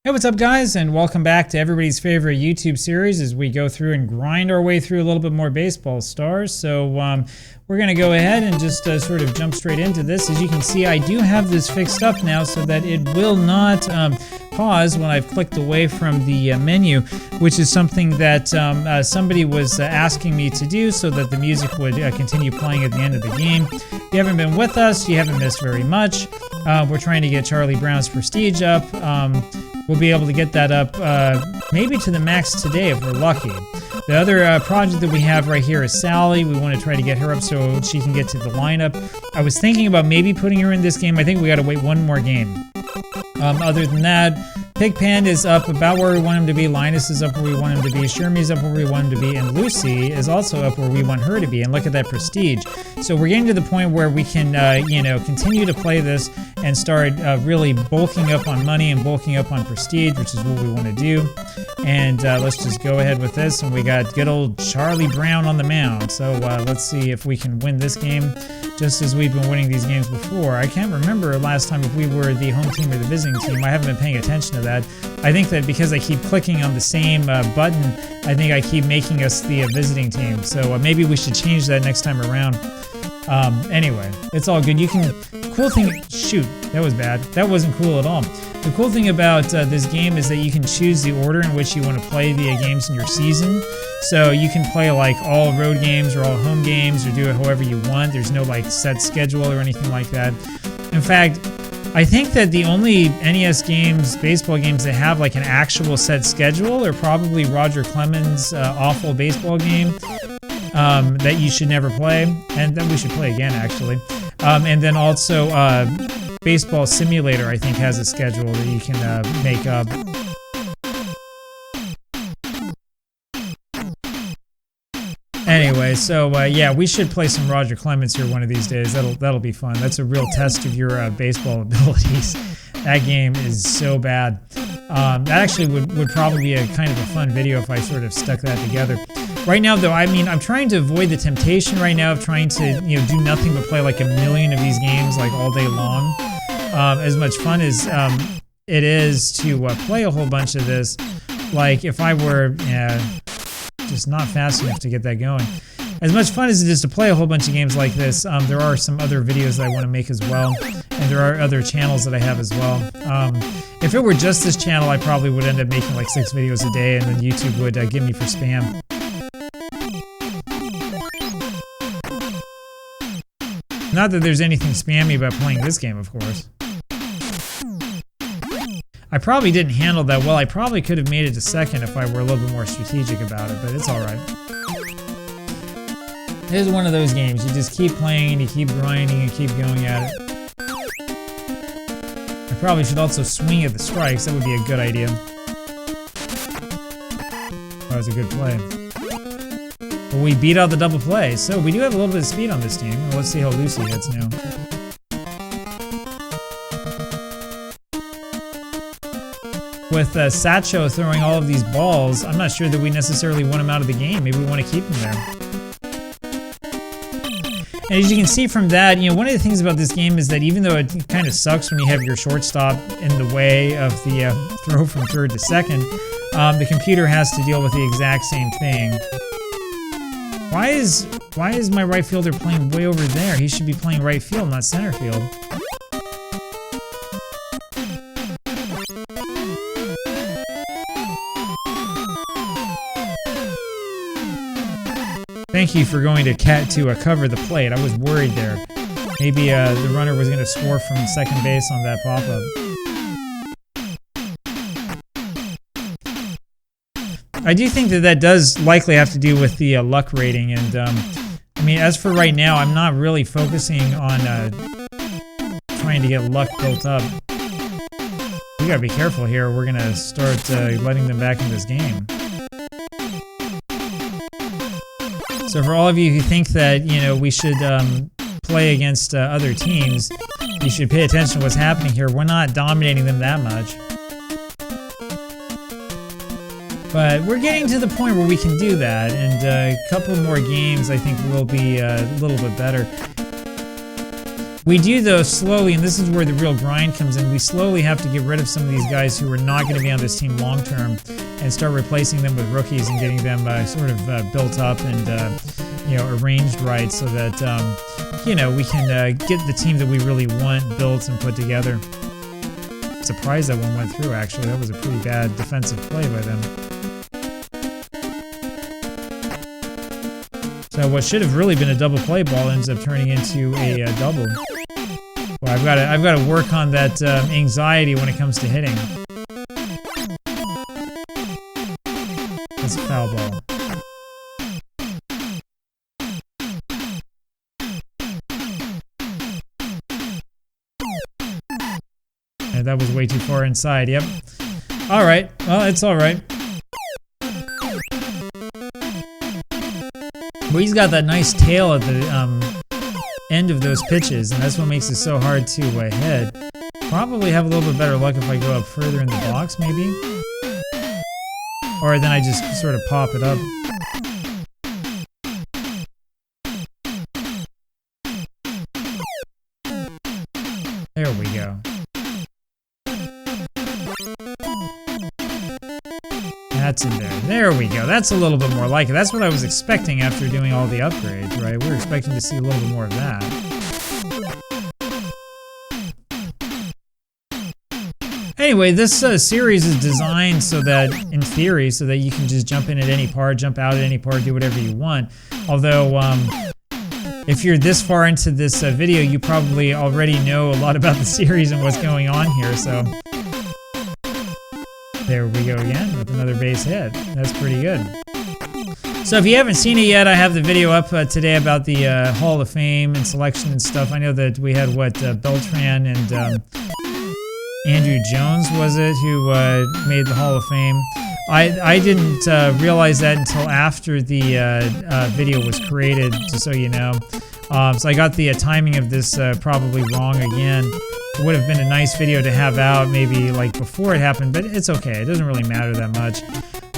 Hey, what's up, guys, and welcome back to everybody's favorite YouTube series as we go through and grind our way through a little bit more baseball stars. So we're going to go ahead and just sort of jump straight into this. As you can see, I do have this fixed up now so that it will not pause when I've clicked away from the menu, which is something that somebody was asking me to do so that the music would continue playing at the end of the game. If you haven't been with us, you haven't missed very much. We're trying to get Charlie Brown's prestige up. We'll be able to get that up maybe to the max today if we're lucky. The other project that we have right here is Sally. We want to try to get her up so she can get to the lineup. I was thinking about maybe putting her in this game. I think we got to wait one more game. Other than that, Pigpen is up about where we want him to be. Linus is up where we want him to be. Shermie's up where we want him to be. And Lucy is also up where we want her to be. And look at that prestige. So we're getting to the point where we can, continue to play this and start really bulking up on money and bulking up on prestige, which is what we want to do. And let's just go ahead with this. And we got good old Charlie Brown on the mound. So let's see if we can win this game just as we've been winning these games before. I can't remember last time if we were the home team or the visiting team. I haven't been paying attention to that. I think that because I keep clicking on the same button, I think I keep making us the visiting team. So maybe we should change that next time around. Anyway, it's all good. You can, cool thing, shoot, that was bad. That wasn't cool at all. The cool thing about this game is that you can choose the order in which you want to play the games in your season. So you can play like all road games or all home games or do it however you want. There's no like set schedule or anything like that. In fact, I think that the only NES games, baseball games that have like an actual set schedule are probably Roger Clemens' awful baseball game that you should never play, and that we should play again actually. And then also Baseball Simulator, I think, has a schedule that you can make up. Anyway, so yeah, we should play some Roger Clemens here one of these days. That'll be fun. That's a real test of your baseball abilities. That game is so bad. That actually would probably be a kind of a fun video if I sort of stuck that together. Right now, though, I mean, I'm trying to avoid the temptation right now of trying to, do nothing but play like a million of these games like all day long. As much fun as it is to play a whole bunch of this, like if I were just not fast enough to get that going. As much fun as it is to play a whole bunch of games like this, there are some other videos that I want to make as well, and there are other channels that I have as well. If it were just this channel, I probably would end up making like 6 videos a day, and then YouTube would get me for spam. Not that there's anything spammy about playing this game, of course. I probably didn't handle that well. I probably could have made it to second if I were a little bit more strategic about it, but it's alright. It is one of those games. You just keep playing, and you keep grinding, and keep going at it. I probably should also swing at the strikes. That would be a good idea. That was a good play. But we beat out the double play, so we do have a little bit of speed on this team. Well, let's see how Lucy hits now. With Satcho throwing all of these balls, I'm not sure that we necessarily want him out of the game. Maybe we want to keep him there. And as you can see from that, one of the things about this game is that even though it kind of sucks when you have your shortstop in the way of the throw from third to second, the computer has to deal with the exact same thing. Why is my right fielder playing way over there? He should be playing right field, not center field. Thank you for going to cover the plate. I was worried there. Maybe the runner was going to score from second base on that pop-up. I do think that does likely have to do with the luck rating, and I mean, as for right now, I'm not really focusing on trying to get luck built up. We gotta be careful here. We're gonna start letting them back in this game. So for all of you who think that, we should play against other teams, you should pay attention to what's happening here. We're not dominating them that much. But we're getting to the point where we can do that, and a couple more games I think will be a little bit better. We do, though, slowly, and this is where the real grind comes in, we slowly have to get rid of some of these guys who are not going to be on this team long term and start replacing them with rookies and getting them sort of built up and arranged right so that we can get the team that we really want built and put together. Surprised that one went through, actually. That was a pretty bad defensive play by them. So what should have really been a double play ball ends up turning into a double. Well, I've got to work on that anxiety when it comes to hitting. That's a foul ball. And that was way too far inside. Yep. All right. Well, it's all right. But he's got that nice tail at the end of those pitches, and that's what makes it so hard to hit. Probably have a little bit better luck if I go up further in the box, maybe. Or then I just sort of pop it up. There we go. That's in there. There we go. That's a little bit more like it. That's what I was expecting after doing all the upgrades, right? We were expecting to see a little bit more of that. Anyway, this series is designed so that, in theory, so that you can just jump in at any part, jump out at any part, do whatever you want. Although, if you're this far into this video, you probably already know a lot about the series and what's going on here, so... There we go again with another base hit. That's pretty good. So if you haven't seen it yet, I have the video up today about the Hall of Fame and selection and stuff. I know that we had, Beltran and Andrew Jones, was it, who made the Hall of Fame. I didn't realize that until after the video was created, just so you know. So I got the timing of this probably wrong again. It would have been a nice video to have out maybe like before it happened, but it's okay. It doesn't really matter that much.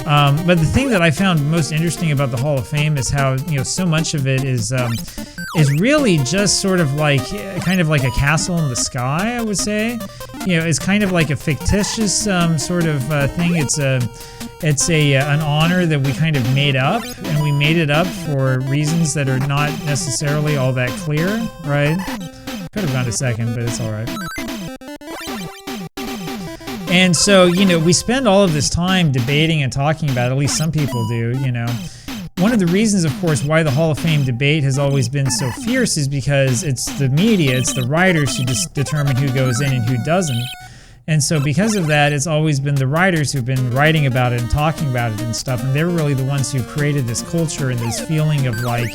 But the thing that I found most interesting about the Hall of Fame is how, so much of it is really just sort of like, kind of like a castle in the sky, I would say. It's kind of like a fictitious sort of thing. It's an honor that we kind of made up, and we made it up for reasons that are not necessarily all that clear, right? Could have gone to second, but it's all right. And so, we spend all of this time debating and talking about it, at least some people do, One of the reasons, of course, why the Hall of Fame debate has always been so fierce is because it's the media, it's the writers who just determine who goes in and who doesn't. And so because of that, it's always been the writers who've been writing about it and talking about it and stuff, and they're really the ones who created this culture and this feeling of like,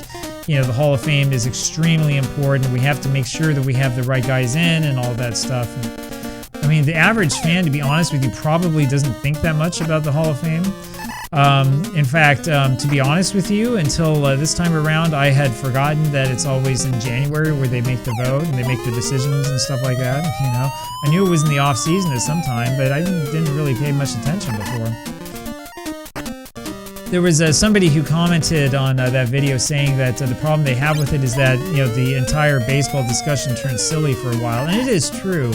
the Hall of Fame is extremely important. We have to make sure that we have the right guys in and all that stuff. And, I mean, the average fan, to be honest with you, probably doesn't think that much about the Hall of Fame. In fact, to be honest with you, until this time around, I had forgotten that it's always in January where they make the vote and they make the decisions and stuff like that. I knew it was in the off season at some time, but I didn't really pay much attention before. There was somebody who commented on that video saying that the problem they have with it is that the entire baseball discussion turned silly for a while, and it is true.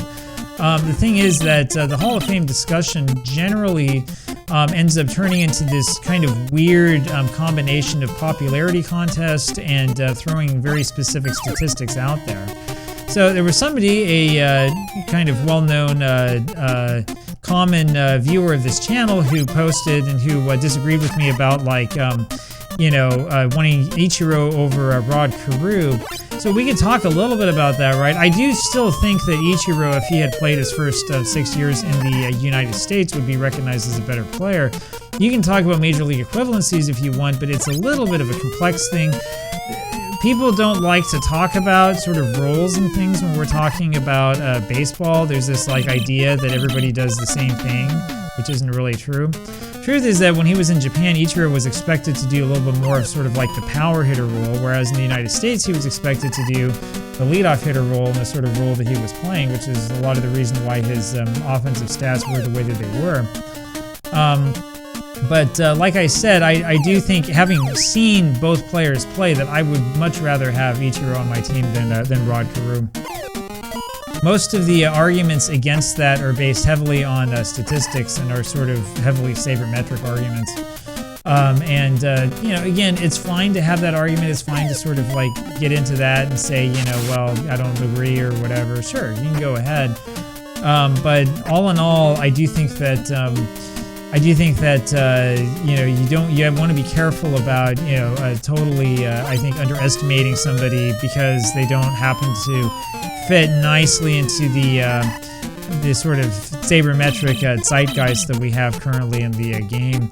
The thing is that the Hall of Fame discussion generally ends up turning into this kind of weird combination of popularity contest and throwing very specific statistics out there. So there was somebody, a kind of well-known common viewer of this channel, who posted and who disagreed with me about wanting Ichiro over Rod Carew. So we could talk a little bit about that, right? I do still think that Ichiro, if he had played his first 6 years in the United States, would be recognized as a better player. You can talk about major league equivalencies if you want, but it's a little bit of a complex thing. People don't like to talk about sort of roles and things when we're talking about baseball. There's this idea that everybody does the same thing, which isn't really true. Truth is that when he was in Japan, Ichiro was expected to do a little bit more of sort of like the power hitter role, whereas in the United States he was expected to do the leadoff hitter role and the sort of role that he was playing, which is a lot of the reason why his offensive stats were the way that they were. But like I said, I do think, having seen both players play, that I would much rather have Ichiro on my team than Rod Carew. most of the arguments against that are based heavily on statistics and are sort of heavily sabermetric arguments. You know, again, it's fine to have that argument. It's fine to sort of like get into that and say, you know, well, I don't agree or whatever. Sure, you can go ahead. But all in all, I do think that you know, you want to be careful about, you know, totally, I think, underestimating somebody because they don't happen to fit nicely into the sort of sabermetric zeitgeist that we have currently in the game.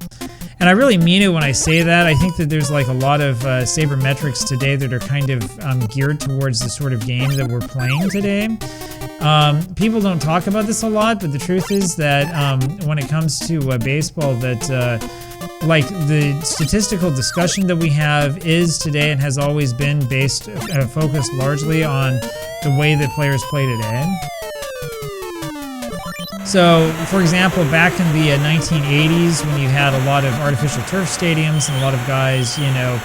And I really mean it when I say that. I think that there's like a lot of sabermetrics today that are kind of geared towards the sort of game that we're playing today. People don't talk about this a lot, but the truth is that when it comes to baseball, that like the statistical discussion that we have is today and has always been based, focused largely on the way that players play today. So, for example, back in the 1980s, when you had a lot of artificial turf stadiums and a lot of guys, you know,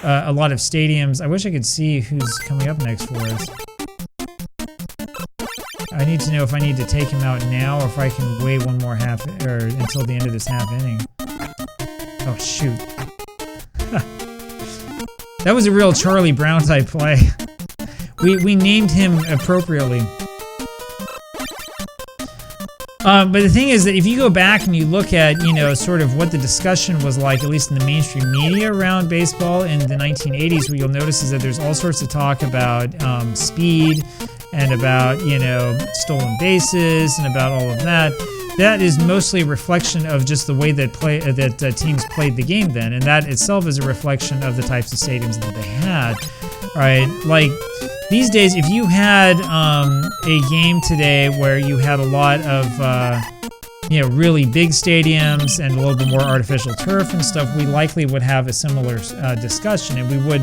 a lot of stadiums. I wish I could see who's coming up next for us. I need to know if I need to take him out now or if I can wait one more half or until the end of this half inning. Oh shoot. That was a real Charlie Brown type play. We named him appropriately. But the thing is that if you go back and you look at, you know, sort of what the discussion was like, at least in the mainstream media around baseball in the 1980s, what you'll notice is that there's all sorts of talk about speed and about, you know, stolen bases and about all of that. That is mostly a reflection of just the way that teams played the game then, and that itself is a reflection of the types of stadiums that they had, right? Like, these days, if you had a game today where you had a lot of, you know, really big stadiums and a little bit more artificial turf and stuff, we likely would have a similar discussion. And we would,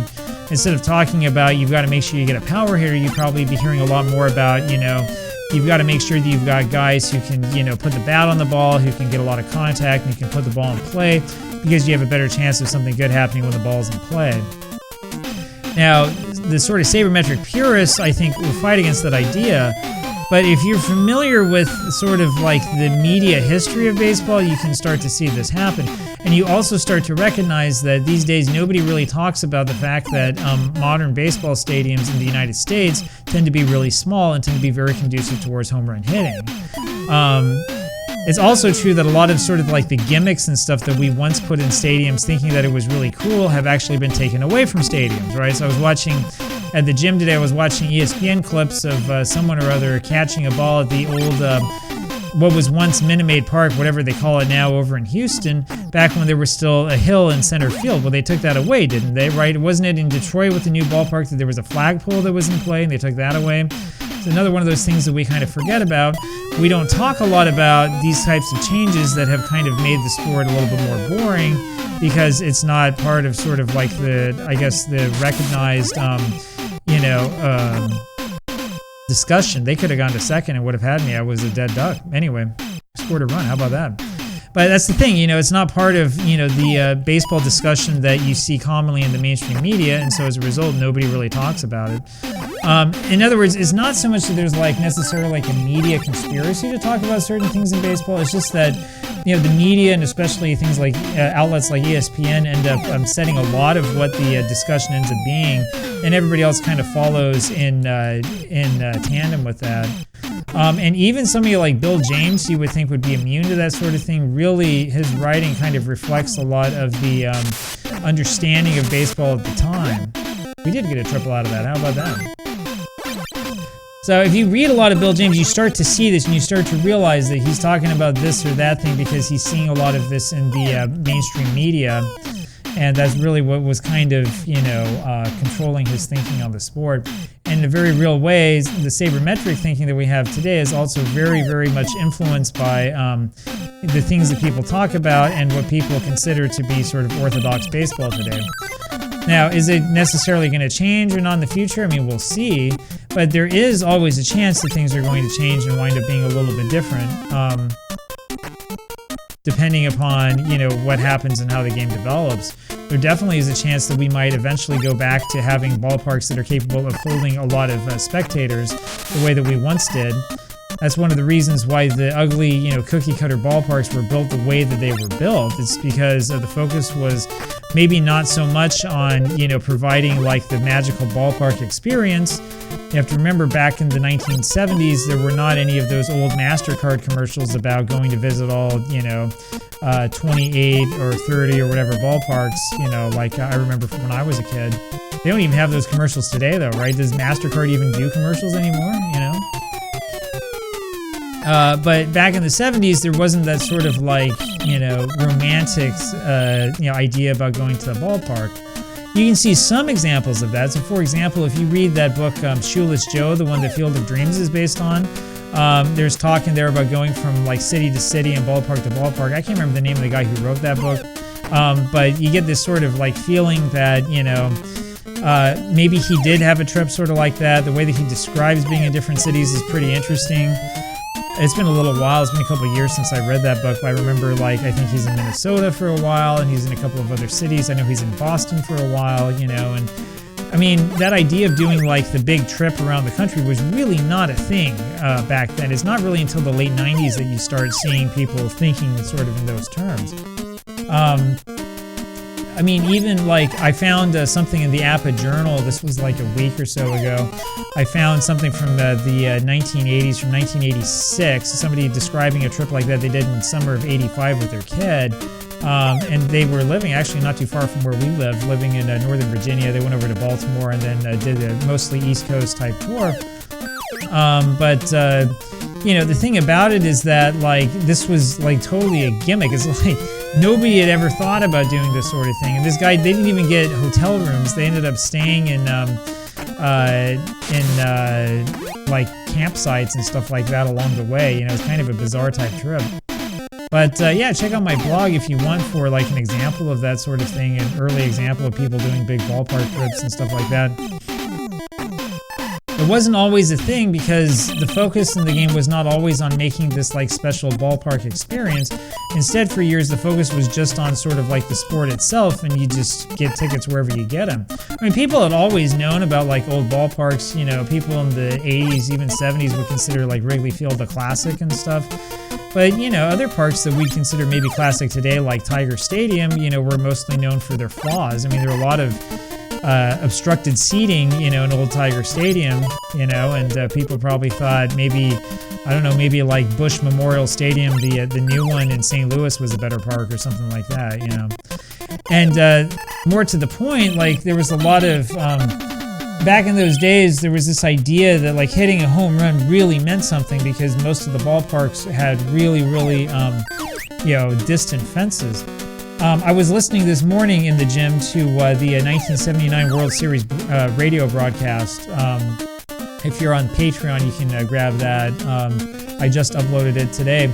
instead of talking about you've got to make sure you get a power hitter, you'd probably be hearing a lot more about, you know, you've got to make sure that you've got guys who can, you know, put the bat on the ball, who can get a lot of contact, and who can put the ball in play, because you have a better chance of something good happening when the ball's in play. Now, the sort of sabermetric purists, I think, will fight against that idea. But if you're familiar with sort of like the media history of baseball, you can start to see this happen. And you also start to recognize that these days nobody really talks about the fact that modern baseball stadiums in the United States tend to be really small and tend to be very conducive towards home run hitting. It's also true that a lot of sort of like the gimmicks and stuff that we once put in stadiums thinking that it was really cool have actually been taken away from stadiums, right? So I was watching, at the gym today, I was watching ESPN clips of someone or other catching a ball at the old, what was once Minute Maid Park, whatever they call it now, over in Houston, back when there was still a hill in center field. Well, they took that away, didn't they, right? Wasn't it in Detroit with the new ballpark that there was a flagpole that was in play and they took that away? It's another one of those things that we kind of forget about. We don't talk a lot about these types of changes that have kind of made the sport a little bit more boring because it's not part of sort of like the, I guess, the recognized, you know, discussion. They could have gone to second and would have had me. I was a dead duck. Anyway, scored a run. How about that? But that's the thing, you know, it's not part of, you know, the baseball discussion that you see commonly in the mainstream media, and so as a result, nobody really talks about it. In other words, it's not so much that there's like necessarily like a media conspiracy to talk about certain things in baseball. It's just that, you know, the media and especially things like outlets like ESPN end up setting a lot of what the discussion ends up being, and everybody else kind of follows in tandem with that. And even somebody like Bill James, you would think would be immune to that sort of thing. Really, his writing kind of reflects a lot of the understanding of baseball at the time. We did get a triple out of that. How about that? So if you read a lot of Bill James, you start to see this and you start to realize that he's talking about this or that thing because he's seeing a lot of this in the mainstream media. And that's really what was kind of, you know, controlling his thinking on the sport. And in a very real ways, the sabermetric thinking that we have today is also very, very much influenced by the things that people talk about and what people consider to be sort of orthodox baseball today. Now, is it necessarily going to change or not in the future? I mean, we'll see. But there is always a chance that things are going to change and wind up being a little bit different. depending upon, you know, what happens and how the game develops. There definitely is a chance that we might eventually go back to having ballparks that are capable of holding a lot of spectators the way that we once did. That's one of the reasons why the ugly, you know, cookie-cutter ballparks were built the way that they were built. It's because the focus was maybe not so much on, you know, providing like the magical ballpark experience. You have to remember back in the 1970s, there were not any of those old MasterCard commercials about going to visit all, you know, 28 or 30 or whatever ballparks, you know, like I remember from when I was a kid. They don't even have those commercials today though, right? Does MasterCard even do commercials anymore, you know? But back in the 70s, there wasn't that sort of like, you know, romantic, you know, idea about going to the ballpark. You can see some examples of that. So, for example, if you read that book, Shoeless Joe, the one that Field of Dreams is based on, there's talk in there about going from like city to city and ballpark to ballpark. I can't remember the name of the guy who wrote that book, but you get this sort of like feeling that, you know, maybe he did have a trip sort of like that. The way that he describes being in different cities is pretty interesting. It's been a little while. It's been a couple of years since I read that book, but I remember, like, I think he's in Minnesota for a while, and he's in a couple of other cities. I know he's in Boston for a while, you know, and I mean, that idea of doing, like, the big trip around the country was really not a thing back then. It's not really until the late 90s that you start seeing people thinking sort of in those terms. I mean, even like I found something in the APA Journal. This was like a week or so ago. I found something from the 1980s, from 1986. Somebody describing a trip like that they did in summer of '85 with their kid. And they were living actually not too far from where we live, living in Northern Virginia. They went over to Baltimore and then did a mostly East Coast type tour. You know, the thing about it is that, like, this was like totally a gimmick. It's like nobody had ever thought about doing this sort of thing. And this guy, they didn't even get hotel rooms. They ended up staying in like campsites and stuff like that along the way. You know, it's kind of a bizarre type trip. But yeah, check out my blog if you want for like an example of that sort of thing, an early example of people doing big ballpark trips and stuff like that. It wasn't always a thing because the focus in the game was not always on making this like special ballpark experience. Instead, for years, the focus was just on sort of like the sport itself, and you just get tickets wherever you get them. I mean, people had always known about like old ballparks. You know, people in the 80s, even 70s would consider like Wrigley Field a classic and stuff. But, you know, other parks that we consider maybe classic today, like Tiger Stadium, you know, were mostly known for their flaws. I mean, there were a lot of obstructed seating, you know, in Old Tiger Stadium, you know, and people probably thought maybe, I don't know, maybe like Bush Memorial Stadium, the new one in St. Louis was a better park or something like that, you know. And more to the point, like there was a lot of, back in those days, there was this idea that like hitting a home run really meant something because most of the ballparks had really, really, you know, distant fences. I was listening this morning in the gym to the 1979 World Series radio broadcast. If you're on Patreon, you can grab that. I just uploaded it today.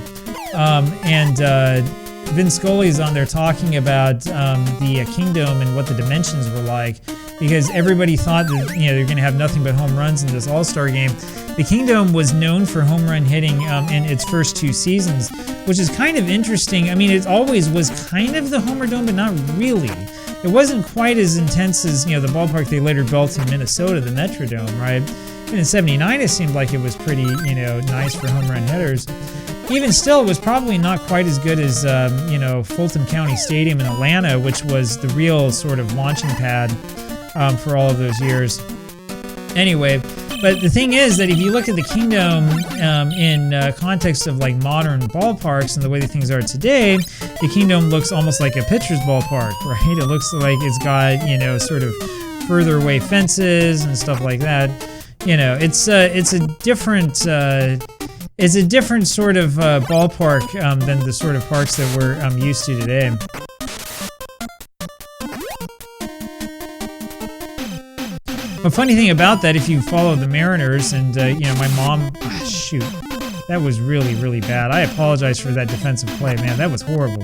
Vin Scully's on there talking about the Kingdome and what the dimensions were like, because everybody thought that, you know, they're going to have nothing but home runs in this All-Star game. The Kingdome was known for home run hitting in its first 2 seasons, which is kind of interesting. I mean, it always was kind of the Homer Dome, but not really. It wasn't quite as intense as, you know, the ballpark they later built in Minnesota, the Metrodome, right? And in '79, it seemed like it was pretty, you know, nice for home run hitters. Even still, it was probably not quite as good as, you know, Fulton County Stadium in Atlanta, which was the real sort of launching pad for all of those years. Anyway, but the thing is that if you look at the Kingdome in context of like modern ballparks and the way that things are today, the Kingdome looks almost like a pitcher's ballpark, right? It looks like it's got, you know, sort of further away fences and stuff like that. You know, it's a different sort of ballpark than the sort of parks that we're used to today. The funny thing about that, if you follow the Mariners and, you know, my mom, shoot, that was really, really bad. I apologize for that defensive play, man. That was horrible.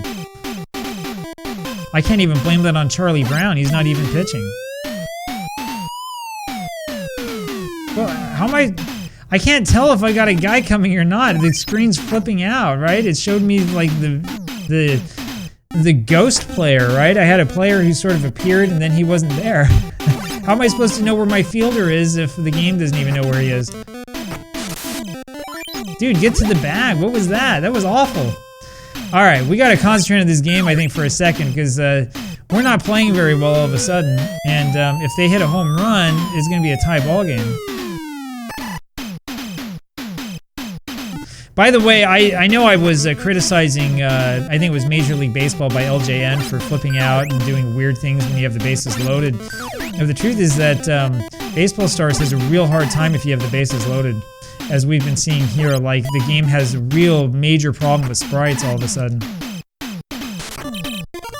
I can't even blame that on Charlie Brown. He's not even pitching. Well, how am I can't tell if I got a guy coming or not. The screen's flipping out, right? It showed me like the the ghost player, right? I had a player who sort of appeared and then he wasn't there. How am I supposed to know where my fielder is if the game doesn't even know where he is? Dude, get to the bag. What was that? That was awful. All right, we got to concentrate on this game, I think, for a second, because we're not playing very well all of a sudden. And if they hit a home run, it's going to be a tie ball game. By the way, I know I was criticizing, I think it was Major League Baseball by LJN for flipping out and doing weird things when you have the bases loaded. Now, the truth is that Baseball Stars has a real hard time if you have the bases loaded. As we've been seeing here, like, the game has a real major problem with sprites all of a sudden.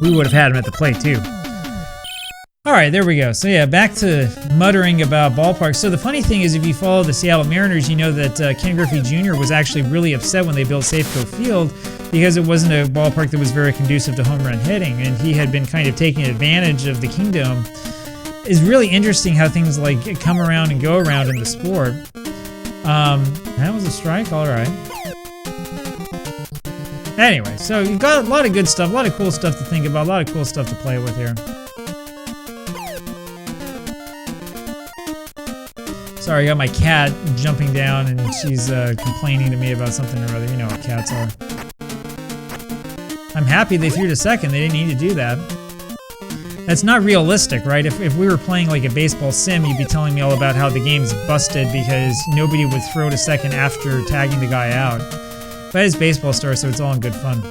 We would have had him at the plate, too. Alright, there we go. So yeah, back to muttering about ballparks. So the funny thing is, if you follow the Seattle Mariners, you know that Ken Griffey Jr. was actually really upset when they built Safeco Field because it wasn't a ballpark that was very conducive to home run hitting, and he had been kind of taking advantage of the Kingdome. It's really interesting how things like come around and go around in the sport. That was a strike, alright. Anyway, so you've got a lot of good stuff, a lot of cool stuff to think about, a lot of cool stuff to play with here. Sorry, I got my cat jumping down and she's complaining to me about something or other. You know what cats are. I'm happy they threw to second. They didn't need to do that. That's not realistic, right? If we were playing like a baseball sim, you'd be telling me all about how the game's busted because nobody would throw to second after tagging the guy out. But it's Baseball Stars, so it's all in good fun.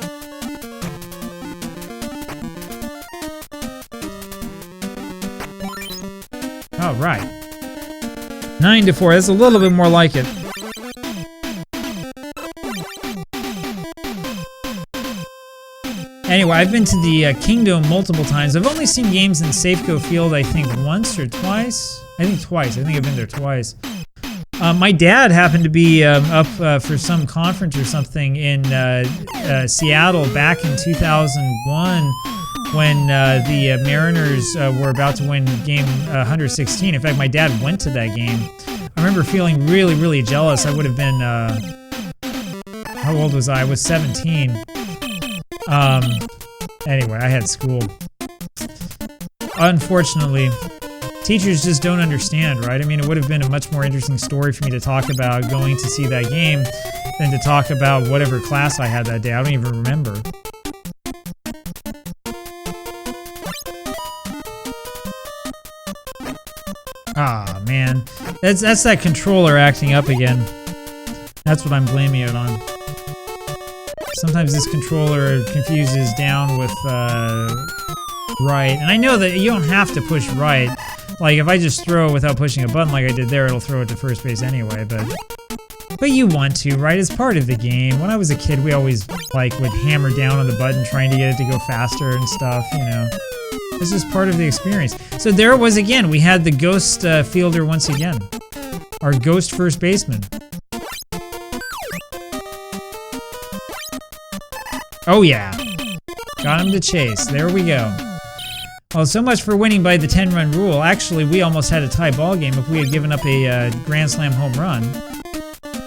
All right. 9-4, that's a little bit more like it. Anyway, I've been to the Kingdome multiple times. I've only seen games in Safeco Field, I think, once or twice. I think twice. I think I've been there twice. My dad happened to be up for some conference or something in Seattle back in 2001 when the Mariners were about to win game 116. In fact, my dad went to that game. I remember feeling really, really jealous. I would have been, how old was I? I was 17. Anyway, I had school. Unfortunately, teachers just don't understand, right? I mean, it would have been a much more interesting story for me to talk about going to see that game than to talk about whatever class I had that day. I don't even remember. Ah, man. That's that controller acting up again. That's what I'm blaming it on. Sometimes this controller confuses down with right. And I know that you don't have to push right. Like, if I just throw without pushing a button like I did there, it'll throw it to first base anyway, but you want to, right? It's part of the game. When I was a kid, we always, like, would hammer down on the button trying to get it to go faster and stuff, you know. This is part of the experience. So there it was again. We had the ghost fielder once again. Our ghost first baseman. Oh yeah. Got him to chase. There we go. Well, so much for winning by the 10-run rule. Actually, we almost had a tie ball game if we had given up a Grand Slam home run.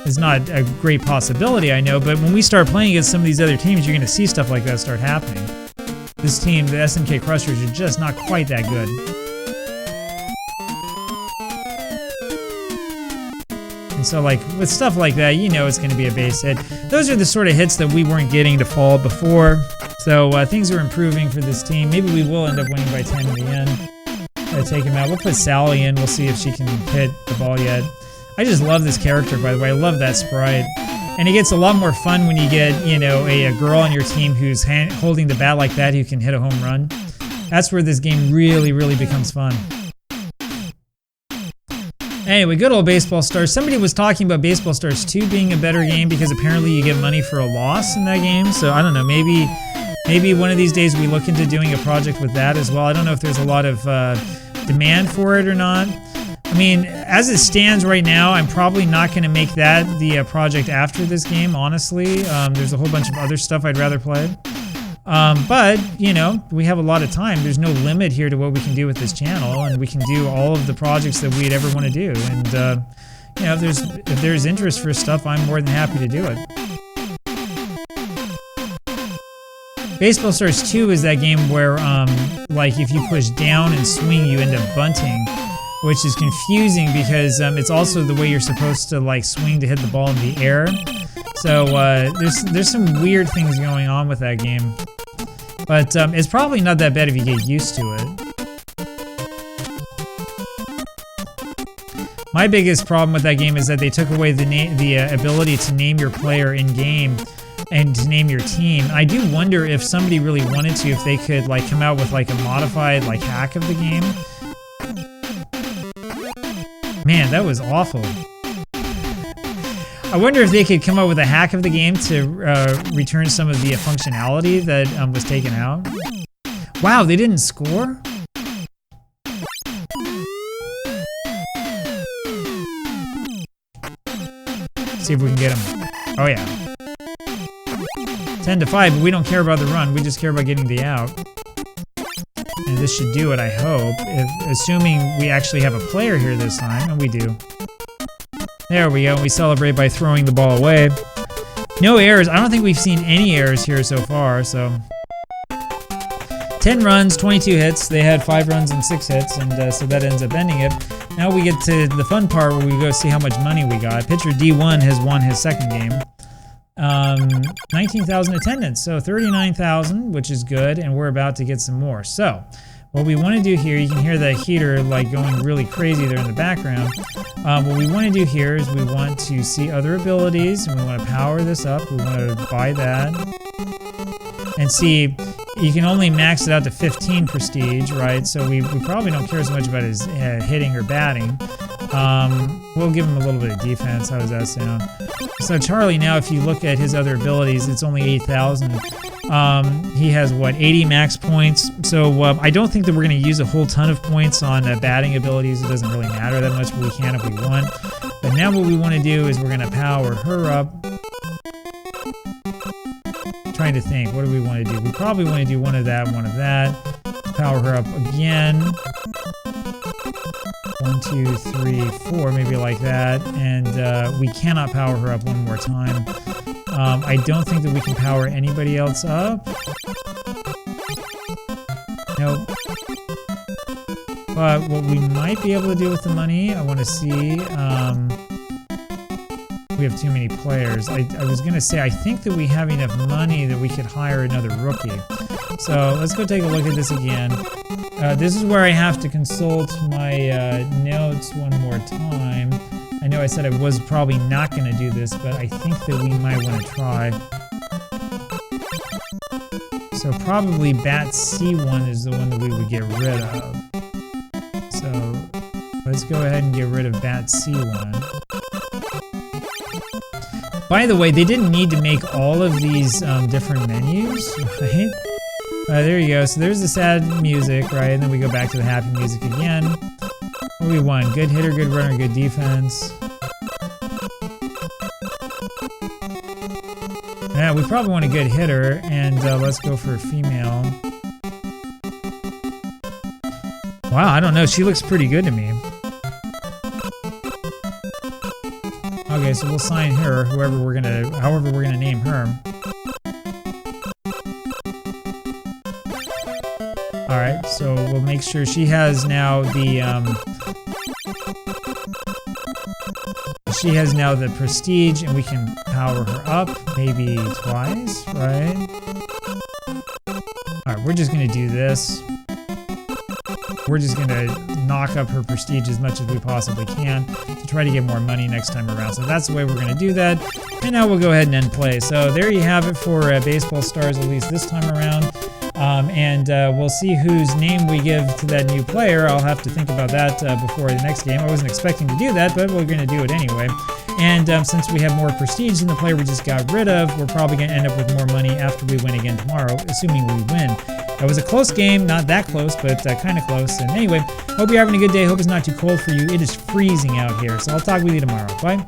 It's not a great possibility, I know, but when we start playing against some of these other teams, you're going to see stuff like that start happening. This team, the SNK Crushers, are just not quite that good. And so, like, with stuff like that, you know it's going to be a base hit. Those are the sort of hits that we weren't getting to fall before. So things are improving for this team. Maybe we will end up winning by 10 in the end. Take him out. We'll put Sally in. We'll see if she can hit the ball yet. I just love this character, by the way. I love that sprite. And it gets a lot more fun when you get, you know, a girl on your team who's holding the bat like that who can hit a home run. That's where this game really, really becomes fun. Anyway, good old Baseball Stars. Somebody was talking about Baseball Stars 2 being a better game because apparently you get money for a loss in that game. So I don't know, maybe one of these days we look into doing a project with that as well. I don't know if there's a lot of demand for it or not. I mean, as it stands right now, I'm probably not going to make that the project after this game, honestly. There's a whole bunch of other stuff I'd rather play. But, you know, we have a lot of time. There's no limit here to what we can do with this channel, and we can do all of the projects that we'd ever want to do. And, you know, if there's interest for stuff, I'm more than happy to do it. Baseball Stars 2 is that game where, like, if you push down and swing, you end up bunting, which is confusing because it's also the way you're supposed to, like, swing to hit the ball in the air. So there's some weird things going on with that game. But it's probably not that bad if you get used to it. My biggest problem with that game is that they took away the ability to name your player in game and to name your team. I do wonder if somebody really wanted to, if they could like come out with like a modified like hack of the game. Man, that was awful. I wonder if they could come up with a hack of the game to return some of the functionality that was taken out. Wow, they didn't score? See if we can get him. Oh yeah. 10-5, but we don't care about the run. We just care about getting the out. And this should do it, I hope. Assuming we actually have a player here this time, and we do. There we go. We celebrate by throwing the ball away. No errors. I don't think we've seen any errors here so far, so. 10 runs, 22 hits. They had 5 runs and 6 hits, and so that ends up ending it. Now we get to the fun part where we go see how much money we got. Pitcher D1 has won his second game. 19,000 attendance, so 39,000, which is good, and we're about to get some more. So, what we want to do here, you can hear the heater like going really crazy there in the background. What we want to do here is we want to see other abilities, and we want to power this up. We want to buy that. And see, you can only max it out to 15 prestige, right? So we probably don't care so much about his hitting or batting. We'll give him a little bit of defense. How does that sound? So Charlie now, if you look at his other abilities, it's only 8,000. He has, what, 80 max points. So I don't think that we're going to use a whole ton of points on batting abilities. It doesn't really matter that much, but we can if we want. But now what we want to do is we're going to power her up. Trying to think, what do we want to do? We probably want to do one of that, one of that. Power her up again. 1, 2, 3, 4, maybe like that. And we cannot power her up one more time. I don't think that we can power anybody else up. Nope. But what we might be able to do with the money, I want to see. We have too many players. I was going to say, I think that we have enough money that we could hire another rookie. So let's go take a look at this again. This is where I have to consult my notes one more time. I know I said I was probably not going to do this, but I think that we might want to try. So probably Bat C1 is the one that we would get rid of. So let's go ahead and get rid of Bat C1. By the way, they didn't need to make all of these different menus, right? There you go. So there's the sad music, right? And then we go back to the happy music again. What do we want? Good hitter, good runner, good defense. Yeah, we probably want a good hitter, and let's go for a female. Wow, I don't know. She looks pretty good to me. Okay, so we'll sign her, however we're gonna name her. All right, so we'll make sure she has now the prestige, and we can power her up maybe twice, right? All right, we're just gonna do this. We're just gonna knock up her prestige as much as we possibly can to try to get more money next time around. So that's the way we're gonna do that. And now we'll go ahead and end play. So there you have it for Baseball Stars, at least this time around. We'll see whose name we give to that new player. I'll have to think about that before the next game. I wasn't expecting to do that, but we're gonna do it anyway. And since we have more prestige than the player we just got rid of, we're probably gonna end up with more money after we win again tomorrow, assuming we win. That was a close game, not that close, but kind of close. And anyway, hope you're having a good day. Hope it's not too cold for you. It is freezing out here, so I'll talk with you tomorrow. Bye.